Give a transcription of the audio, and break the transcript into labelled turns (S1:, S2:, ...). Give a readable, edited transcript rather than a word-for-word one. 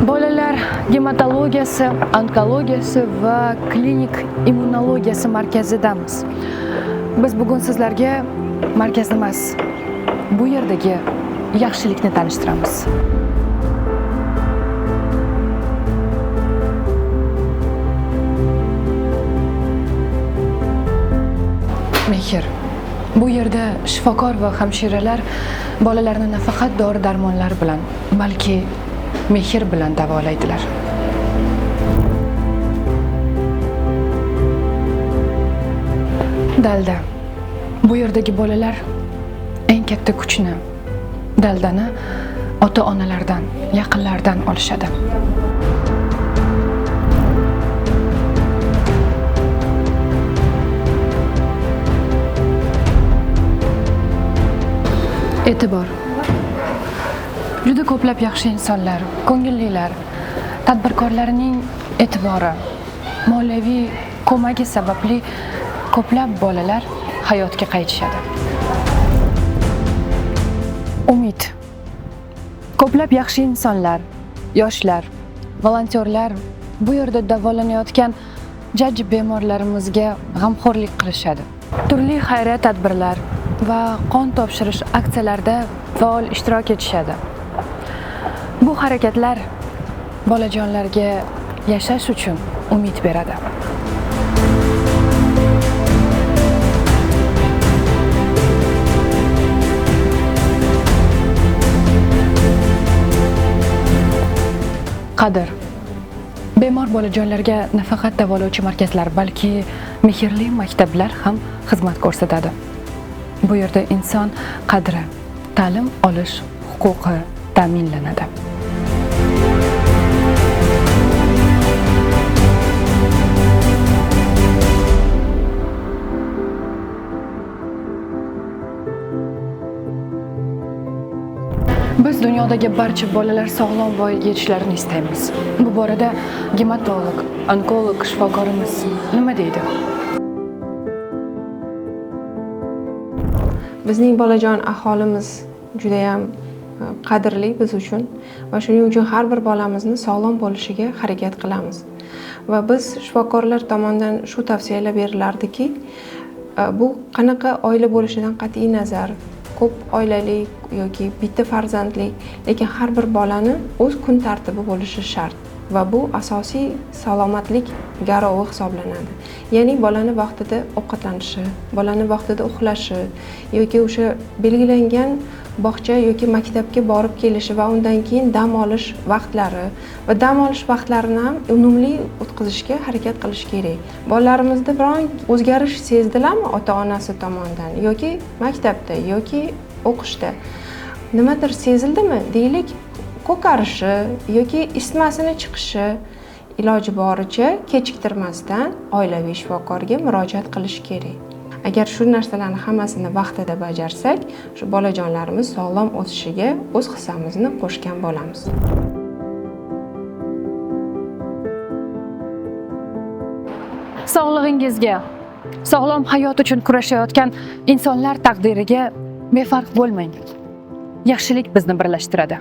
S1: Bolalar gematologiyasi, onkologiyasi va klinik immunologiyasi markazidamiz. Biz bugun sizlarga markaz emas, bu yerdagi yaxshilikni tanishtiramiz. Mehr. Bu yerda shifokor va hamshiralar bolalarni nafaqat dori-darmonlar bilan, balki mehr bilan davolaydilar. Dalda. Bu yerdagi bolalar eng katta kuchni, daldani ota-onalardan, yaqinlardan olishadi. E'tibor. Juda ko'plab yaxshi insonlar, ko'ngillilar, tadbirkorlarning e'tibori, moliyaviy ko'magi sababli ko'plab bolalar hayotga qaytishadi. Umid. Ko'plab yaxshi insonlar, yoshlar, volontyorlar bu yerda davolanayotgan jajji bemorlarimizga g'amxo'rlik qilishadi. Turli xayriya tadbirlar va qon topshirish aksiyalarida faol ishtirok etishadi. Bu harakatlar bolajonlarga yashash uchun umid beradi. Qadr. Bemor bolajonlarga nafaqat davolovchi markazlar, balki mehrli maktablar ham xizmat ko'rsatadi. Bu yerda inson qadri, ta'lim olish huquqi ta'minlanadi. Biz dunyodagi barcha bolalar sog'lom voyaga yetishlarini istaymiz. Bu borada gematolog, onkolog shifokorimiz nima deydi?
S2: Bizning bolajon aholimiz juda ham qadrli biz uchun va shuning uchun har bir bolamizni sog'lom bo'lishiga harakat qilamiz. Va biz shifokorlar tomonidan shu tavsiyalar berilardiki, bu qanaqa oila bo'lishidan qat'iy nazar, ko'p oilali yoki bitta farzandli, lekin har bir bolani o'z kun tartibi bo'lishi shart va bu asosiy salomatlik garovi hisoblanadi. Ya'ni bolani vaqtida ovqatlanishi, bolani vaqtida uxlashi yoki o'sha belgilangan bog'cha yoki maktabga borib kelishi va undan keyin dam olish vaqtlari va dam olish vaqtlarini ham unumli o'tkazishga harakat qilish kerak. Bolalarimizda biron o'zgarish sezdilarmi ota-onasi tomonidan yoki maktabda yoki o'qishda nimadir sezildimi? Deylik, ko'karishi yoki isitmasini chiqishi, iloji boricha kechiktirmasdan oilaviy shifokorga murojaat qilish kerak. Agar shu narsalarni hammasini vaqtida bajarsak, shu bolajonlarimiz sog'lom o'sishiga o'z hissamizni qo'shgan bo'lamiz.
S1: Sog'lig'ingizga, sog'lom hayot uchun kurashayotgan insonlar taqdiriga befarq bo'lmang. Yaxshilik bizni birlashtiradi.